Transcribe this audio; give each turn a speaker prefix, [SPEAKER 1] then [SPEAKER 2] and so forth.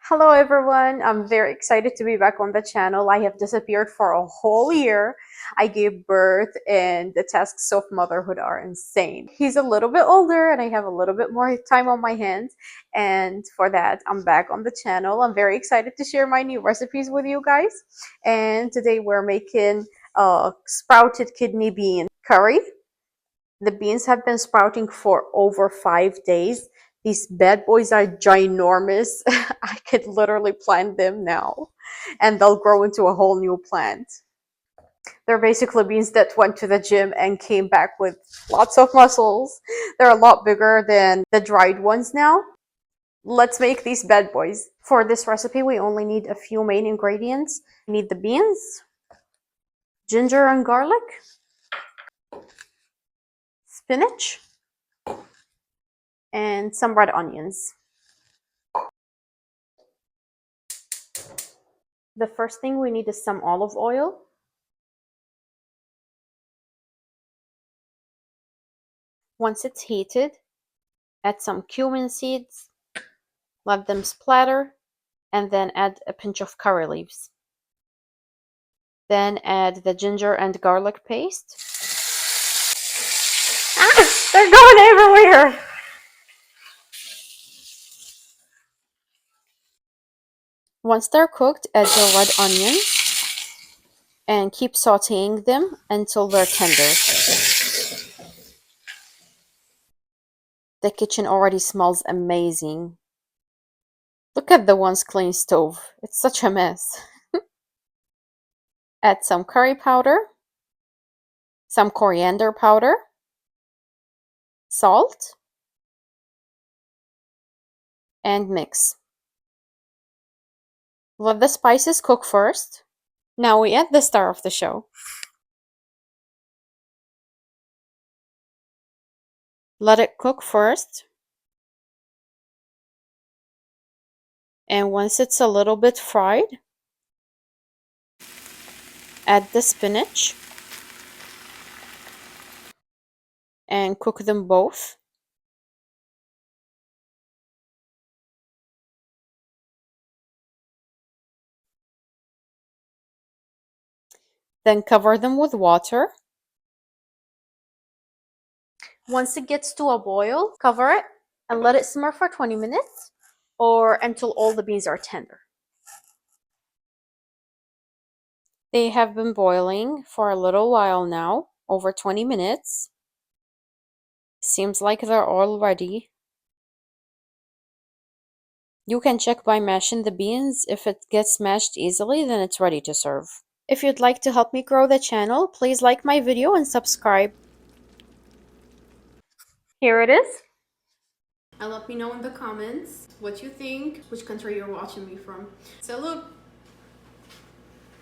[SPEAKER 1] Hello everyone, I'm very excited to be back on the channel. I have disappeared for a whole year. I gave birth and the tasks of motherhood are insane. He's a little bit older and I have a little bit more time on my hands, and for that I'm back on the channel. I'm very excited to share my new recipes with you guys, and today we're making sprouted kidney bean curry. The beans have been sprouting for over 5 days. These bad boys are ginormous. I could literally plant them now and they'll grow into a whole new plant. They're basically beans that went to the gym and came back with lots of muscles. They're a lot bigger than the dried ones now. Let's make these bad boys. For this recipe, we only need a few main ingredients. We need the beans, ginger and garlic, spinach, and some red onions. The first thing we need is some olive oil. Once it's heated, add some cumin seeds, let them splatter, and then add a pinch of curry leaves. Then add the ginger and garlic paste. Ah, they're going everywhere! Once they're cooked, add your red onions and keep sauteing them until they're tender. The kitchen already smells amazing. Look at the once clean stove. It's such a mess. Add some curry powder, some coriander powder, salt, and mix. Let the spices cook first. Now we add the star of the show. Let it cook first. And once it's a little bit fried, add the spinach and cook them both. Then cover them with water. Once it gets to a boil, cover it and let it simmer for 20 minutes or until all the beans are tender. They have been boiling for a little while now, over 20 minutes. Seems like they're all ready. You can check by mashing the beans. If it gets mashed easily, then it's ready to serve. If you'd like to help me grow the channel, please like my video and subscribe. Here it is. And let me know in the comments what you think, which country you're watching me from. So look,